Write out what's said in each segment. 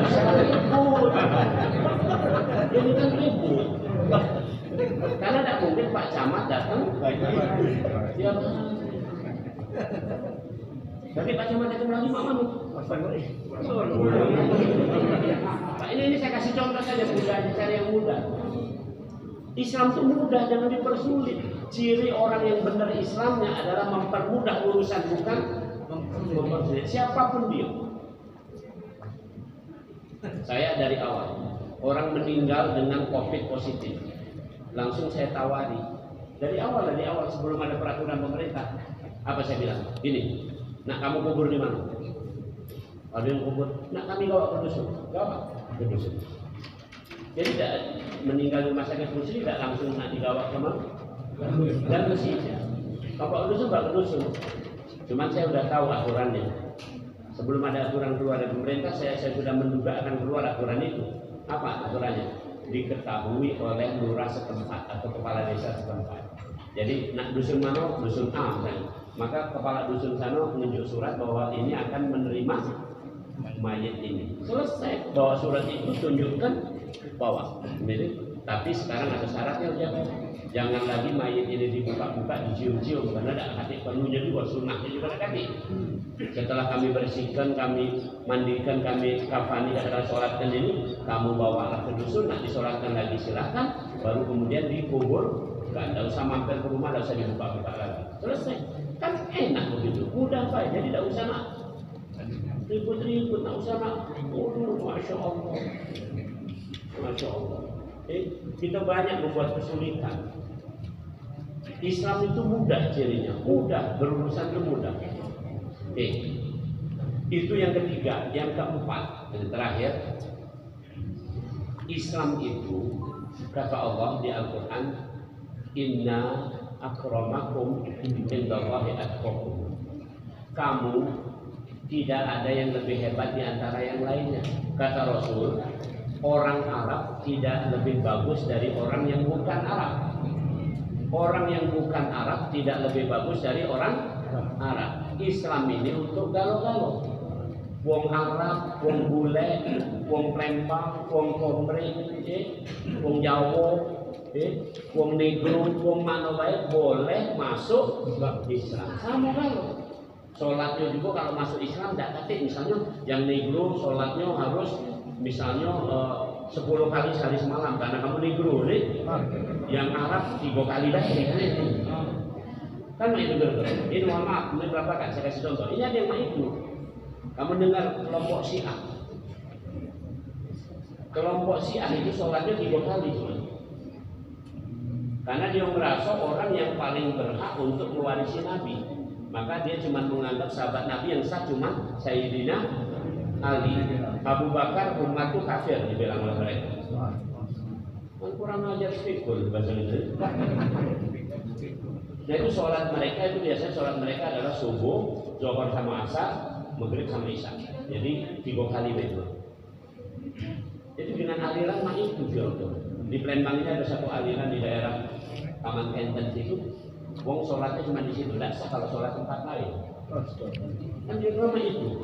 bisa ribut. Ini kan ribut. Karena tidak mungkin Pak Camat datang. Ya, tapi Pak Camat datang lagi Mak Manu. Pak ini saya kasih contoh saja mudah, cari yang mudah. Islam itu mudah, jangan dipersulit. Ciri orang yang benar Islamnya adalah mempermudah urusan, bukan mempersulit. Siapapun dia. Saya dari awal orang meninggal dengan COVID positif, langsung saya tawari dari awal sebelum ada peraturan pemerintah. Apa saya bilang? Gini, nak kamu kubur di mana? Ada yang kubur, nak kami bawa ke dusun. Bawa ke dusun. Jadi tidak meninggal di rumah sakit muslim, tidak langsung nak dibawa ke mana? Dan mestinya bapak dusun bapak dusun. Cuman saya sudah tahu aturannya. Sebelum ada aturan keluar dari pemerintah, saya sudah menduga akan keluar aturan itu. Apa aturannya? Diketahui oleh lurah setempat atau kepala desa setempat. Jadi nak dusun mana? Dusun A misalnya. Maka kepala dusun sana menunjuk surat bahwa ini akan menerima mayat ini. Selesai, bawa surat itu tunjukkan bawa. Tapi sekarang ada syaratnya, jangan lagi mayat ini dibuka-buka, dicium-cium, karena ada hati penuhnya juga, sunnahnya juga ada kaki. Setelah kami bersihkan, kami mandikan, kami kafani, ada sholatkan ini, kamu bawalah ke dusun, nanti sholatkan lagi silahkan, baru kemudian dikubur. Tidak usah mampir ke rumah, tidak usah dibuka-buka lagi. Selesai, kan enak begitu, mudah Pak, jadi tidak usah nak ribut-ribut, tidak usah nak. Masya Allah, Masya Allah. Kita banyak membuat kesulitan. Islam itu mudah cirinya, mudah, berurusan itu mudah. Itu yang ketiga. Yang keempat, yang terakhir, Islam itu kata Allah di Al-Quran, Inna akramakum indallahi atqakum. Kamu tidak ada yang lebih hebat di antara yang lainnya. Kata Rasul, orang Arab tidak lebih bagus dari orang yang bukan Arab. Orang yang bukan Arab tidak lebih bagus dari orang Arab. Islam ini untuk galau-galau. Wong Arab, wong bule, wong Plempang, wong Komering, wong Jawa, wong Negro, wong mana baik boleh masuk Islam. Sama galau. Sholatnya juga kalau masuk Islam tidak kate, misalnya yang Negro sholatnya harus misalnya 10 kali sehari semalam karena kamu Negro nih. Yang Arab 3 kali lagi kan itu betul. Ini mohon maaf, ini berapa kan saya kasih contoh. Ini ada yang itu. Kamu dengar kelompok Syiah. Kelompok Syiah itu sholatnya 3 kali cuma. Karena dia merasa orang yang paling berhak untuk mewarisi Nabi. Maka dia cuma menganggap sahabat Nabi yang sah cuma Sayyidina Ali. Abu Bakar umat itu kafir dibilang oleh mereka. Kan kurang ajar fikul bahasa itu. Nah itu sholat mereka itu biasanya sholat mereka adalah subuh, zuhur sama asar, maghrib sama isya. Jadi 3 kali begitu. Jadi dengan aliran mah itu jodoh. Di Palembang ini ada satu aliran di daerah Taman Kenten itu, wong sholatnya cuma di situ, tidak sah kalau sholat tempat lain. Kan di rumah itu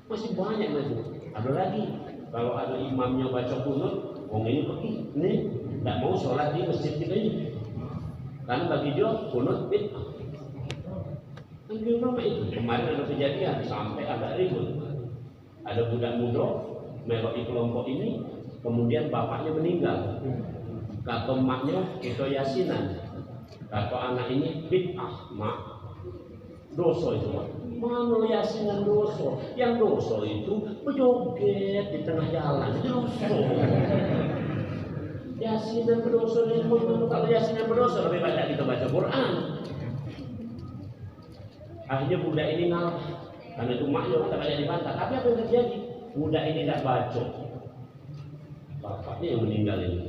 masih banyak itu. Ada lagi kalau ada imamnya baca kunut, wong ini pergi, ini tidak mau sholat di masjid kita ini. Karena bagi dia kunut bid'ah. Kan di rumah itu kemarin ada kejadian sampai agak ribut. Ada budak muda meloi kelompok ini, kemudian bapaknya meninggal. Kata emaknya itu yasinan. Kata anak ini bid'ah, mak. Dosa itu mak. Mana yasinan dosa? Yang dosa itu berjoget di tengah jalan. Itu dosa. Yasinan berdosa, kalau yasinan berdosa lebih banyak kita baca Quran. Akhirnya budak ini ngalah karena itu maknya kita banyak dibantah. Tapi apa yang terjadi? Budak ini tidak baca. Bapaknya yang meninggal ini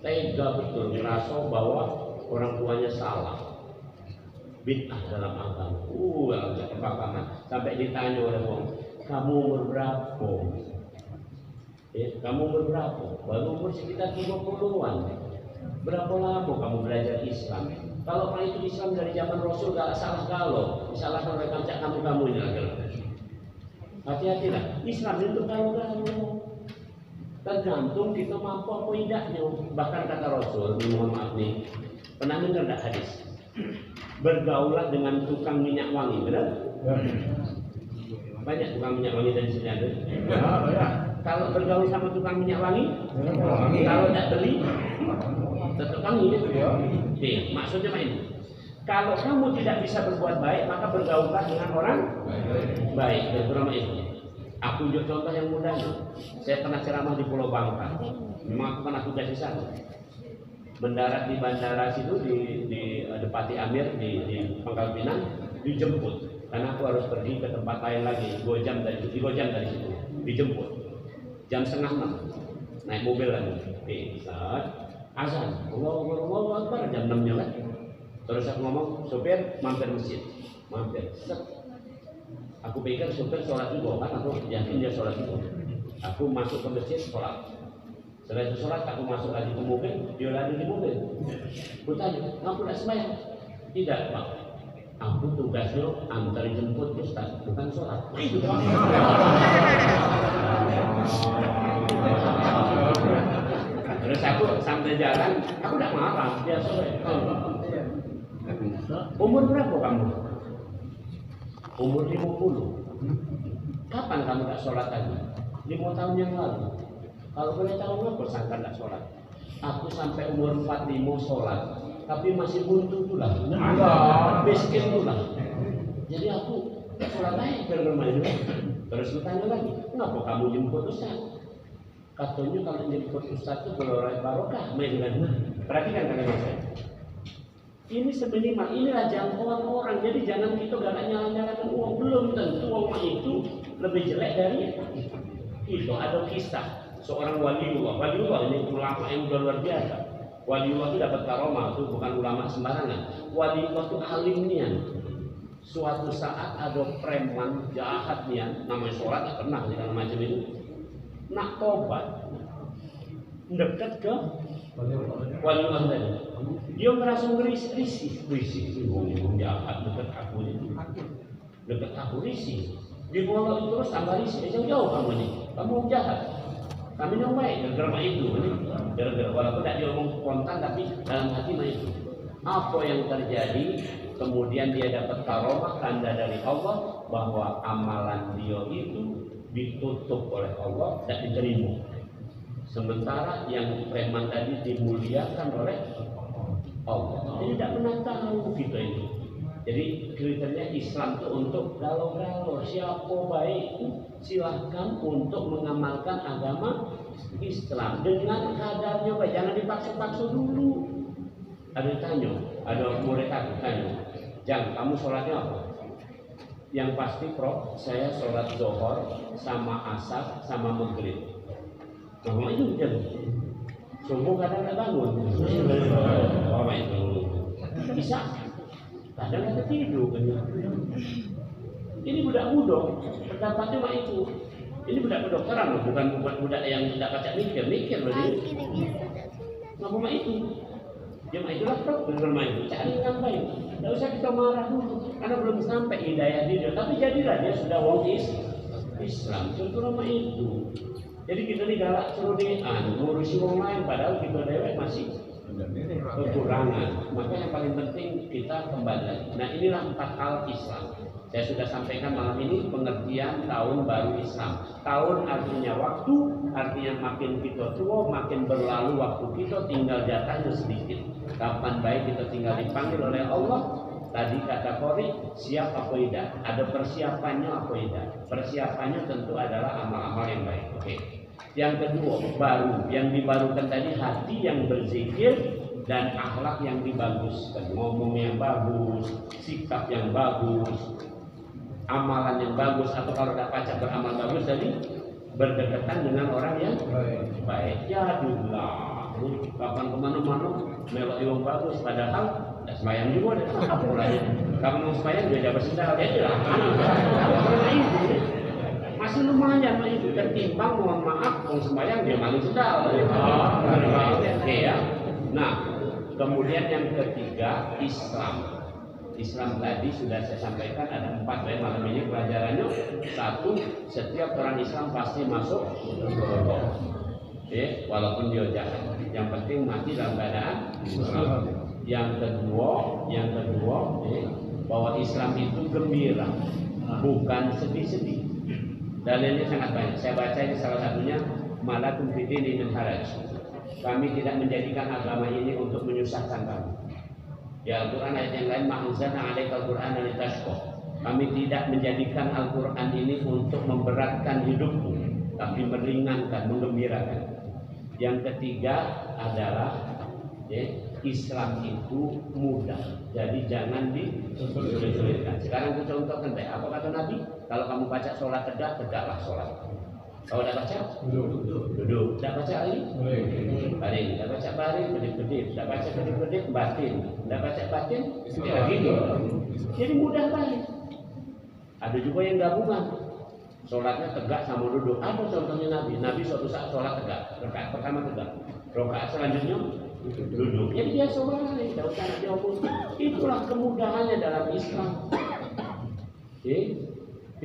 tega betul, merasa bahwa orang tuanya salah, bid'ah dalam agama. Kebakaran sampai ditanya oleh orang, kamu umur berapa? Kamu umur berapa? Baru umur sekitar 30-an. Berapa lama kamu belajar Islam? Kalau itu Islam dari zaman Rasul gak salah galau, disalahkan oleh kamu-kamunya. Hati-hatilah, Islam itu galau-galau. tergantung kita mampu apa tidaknya. Bahkan kata Rasul, mohon maaf nih, pernah dengar enggak hadis? Bergaulah dengan tukang minyak wangi, benar? Banyak tukang minyak wangi dari sini ada. Kalau bergaul sama tukang minyak wangi, kalau tidak beli, tetap wangi. Oke, maksudnya ini. Kalau kamu tidak bisa berbuat baik, maka bergaullah dengan orang baik. Terutama itu. Aku juga contoh yang mudahnya. Saya pernah ceramah di Pulau Bangka. Memang aku pernah tugas di sana. Mendarat di bandara situ di Depati Amir di Pangkal Pinang, dijemput. Karena aku harus pergi ke tempat lain lagi. 2 jam dari situ. Dijemput. Jam 5:30. Naik mobil lagi. Saat azan. Allahu Akbar jam 6 lagi. Terus aku ngomong, sopir mampir masjid, mampir. Aku pikir sopir sholat juga, kan aku yakin dia sholat juga. Aku masuk ke masjid sholat. Setelah itu sholat, aku masuk lagi ke mobil, dia lagi di mobil. Aku tanya, aku tidak sembahyang? Tidak, Pak. Aku tugasnya antar jemput Ustaz, bukan sholat. Terus aku sampai jalan, aku tidak marah, dia sholat. Umur berapa kamu? Umur 50. Kapan kamu tak sholat lagi? 5 tahun yang lalu. Kalau boleh tahu kenapa sangka tak sholat? Aku sampai umur 45 sholat, tapi masih buntu tulang, miskin tulang. Jadi aku sholat lagi ke rumah itu. Terus bertanya lagi, kenapa kamu jemput Ustaz? Katanya kalau jemput Ustaz itu barokah, main dengan. Perhatikan kalimat saya. Ini seminimal, inilah jangkauan orang. Jadi jangan kita galak nyala-nyalakan uang. Belum tentu uang itu lebih jelek dari itu. Ada kisah seorang waliullah. Waliullah ini ulama yang luar biasa. Waliullah itu dapat karomah, itu bukan ulama sembarangan. Waliullah itu alim nian. Suatu saat ada preman jahat nian, namanya sholat tak pernah segala macam itu. Nak tobat, dekat ke waliullah tadi. Dia merasa risih, wong jahat dekat aku ini, risih. Dia ngolok terus tambah risih. Jauh-jauh kamu ini, kamu jahat. Kami yang baik, gara-gara itu, gara-gara walaupun tidak diomong spontan tapi dalam hati mah itu. Apa yang terjadi? Kemudian dia dapat karomah tanda dari Allah bahwa amalan dia itu ditutup oleh Allah, tidak diterima. Sementara yang preman tadi dimuliakan oleh Allah. Jadi tidak pernah tahu kita ini. Jadi kriteria Islam itu untuk galau-galau. Siapa baik silahkan untuk mengamalkan agama Islam dengan kadarnya baik. Jangan dipaksa-paksa dulu. Ada tanya, ada murid aku tanya, Jang, kamu sholatnya apa? Yang pasti saya sholat zuhur sama asar sama maghrib. Nama itu jam. Subuh kadang nggak bangun. Oh itu bisa. Kadang nggak tidur. Ini budak muda. Pendapatnya mah itu. Ini budak kedokteran loh, bukan budak yang tidak kacak mikir loh ini. Nama itu. Jemaah itulah bermain. Cari yang baik. Tidak usah kita marah dulu, karena belum sampai hidayah dia. Tapi jadilah dia sudah wong Islam. Contoh nama itu. Jadi kita ini galak cerodean, ngurusi orang lain, padahal kita dewek masih kekurangan. Maka yang paling penting kita kembali lagi. Nah inilah 4 hal Islam. Saya sudah sampaikan malam ini pengertian tahun baru Islam. Tahun artinya waktu, artinya makin kita tua, makin berlalu waktu kita, tinggal jatahnya sedikit. Kapan baik kita tinggal dipanggil oleh Allah. Tadi kata Qori, siap apa tidak? Ada persiapannya apa tidak? Persiapannya tentu adalah amal-amal yang baik. Oke. Yang kedua, baru. Yang dibarukan tadi hati yang berzikir dan akhlak yang dibaguskan. Ngomong yang bagus, sikap yang bagus, amalan yang bagus. Atau kalau tidak pacak beramal bagus tadi, berdekatan dengan orang yang baik. Ya dulu. Kapan kemana-mana lewat yang bagus, padahal tidak sembahyang juga deh. Apa lagi? Kalau mau sembahyang dia dapat sendal, ya tidak. Masih lumayan itu ketimbang mohon maaf mau sembahyang dia maling sendal. Oke ya. Nah, kemudian yang ketiga Islam. Islam tadi sudah saya sampaikan ada 4 malam ini pelajarannya. 1, setiap orang Islam pasti masuk surga. walaupun dia jahat. Yang penting mati dalam keadaan Islam. Yang kedua, bahwa Islam itu gembira, bukan sedih-sedih. Dalilnya sangat banyak. Saya baca ini salah satunya, malakum fidini min haraj. Kami tidak menjadikan agama ini untuk menyusahkan kamu. Ya, Al-Quran ayat yang lain, ma'anzalna 'alaikal Qur'ana litashqa. Kami tidak menjadikan Al-Quran ini untuk memberatkan hidupmu, tapi meringankan, menggembirakan. Yang ketiga adalah Islam itu mudah, jadi jangan disulit-sulitkan. Sekarang kita contohkan, apa kata Nabi? Kalau kamu baca sholat tegak, tegaklah sholat. Kalau tidak baca, duduk. Tidak baca lagi, baring. Tidak baca baring, kedip-kedip. Tidak baca kedip-kedip, batin. Tidak baca batin, ya gitu. Jadi mudah banget. Ada juga yang gabungan, sholatnya tegak sama duduk. Ada contohnya Nabi. Nabi suatu saat sholat tegak, rakaat pertama tegak, rakaat selanjutnya duduk. Jadi dia sholat, tidak usah diomong. Itulah kemudahannya dalam Islam.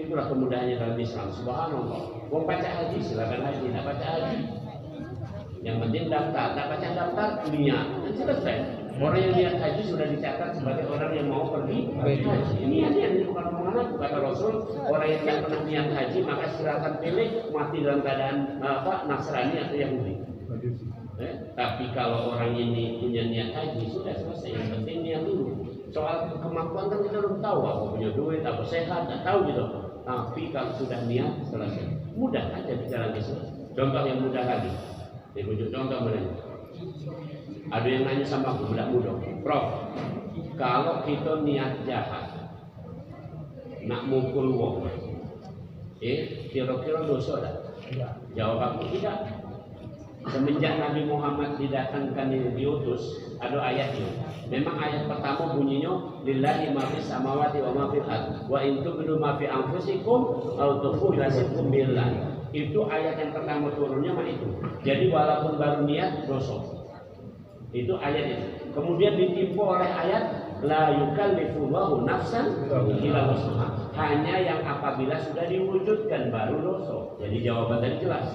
Itulah kemudahannya dalam Islam. Subhanallah. Mau baca haji, silakan haji. Tidak baca haji, yang penting daftar. Tidak baca daftar, niat, dan selesai. Orang yang niat haji sudah dicatat sebagai orang yang mau pergi haji. Ini bukan omongan aku, kata Rasul. Orang yang tidak pernah niat haji, maka silakan pilih mati dalam keadaan Nasrani atau Yahudi. Tapi kalau orang ini punya niat haji, sudah selesai. Yang penting niat dulu. Soal kemampuan kan kita belum tahu, apa punya duit, apa sehat, tidak tahu gitu. Tapi kalau sudah niat, selesai. Mudah aja di jalan Islam. Contoh yang mudah lagi. Dikunjuk contoh mereka. Ada yang nanya sama aku, mudah-mudah, Prof, kalau kita niat jahat, nak mukul wong, kira-kira dosa tak? Jawab aku, tidak. Semenjak Nabi Muhammad didatangkan ini, diutus, ada ayatnya. Memang ayat pertama bunyinya, lillahi ma fis samawati wa ma fil ardh wa in tubdu ma fi anfusikum aw tukhfu yasikum billah. Itu ayat yang pertama turunnya mah itu. Jadi walaupun baru niat dosa. Itu ayat itu. Kemudian ditimpa oleh ayat la yukallifullahu nafsan illa wus'aha. Hanya yang apabila sudah diwujudkan baru dosa. Jadi jawaban tadi jelas.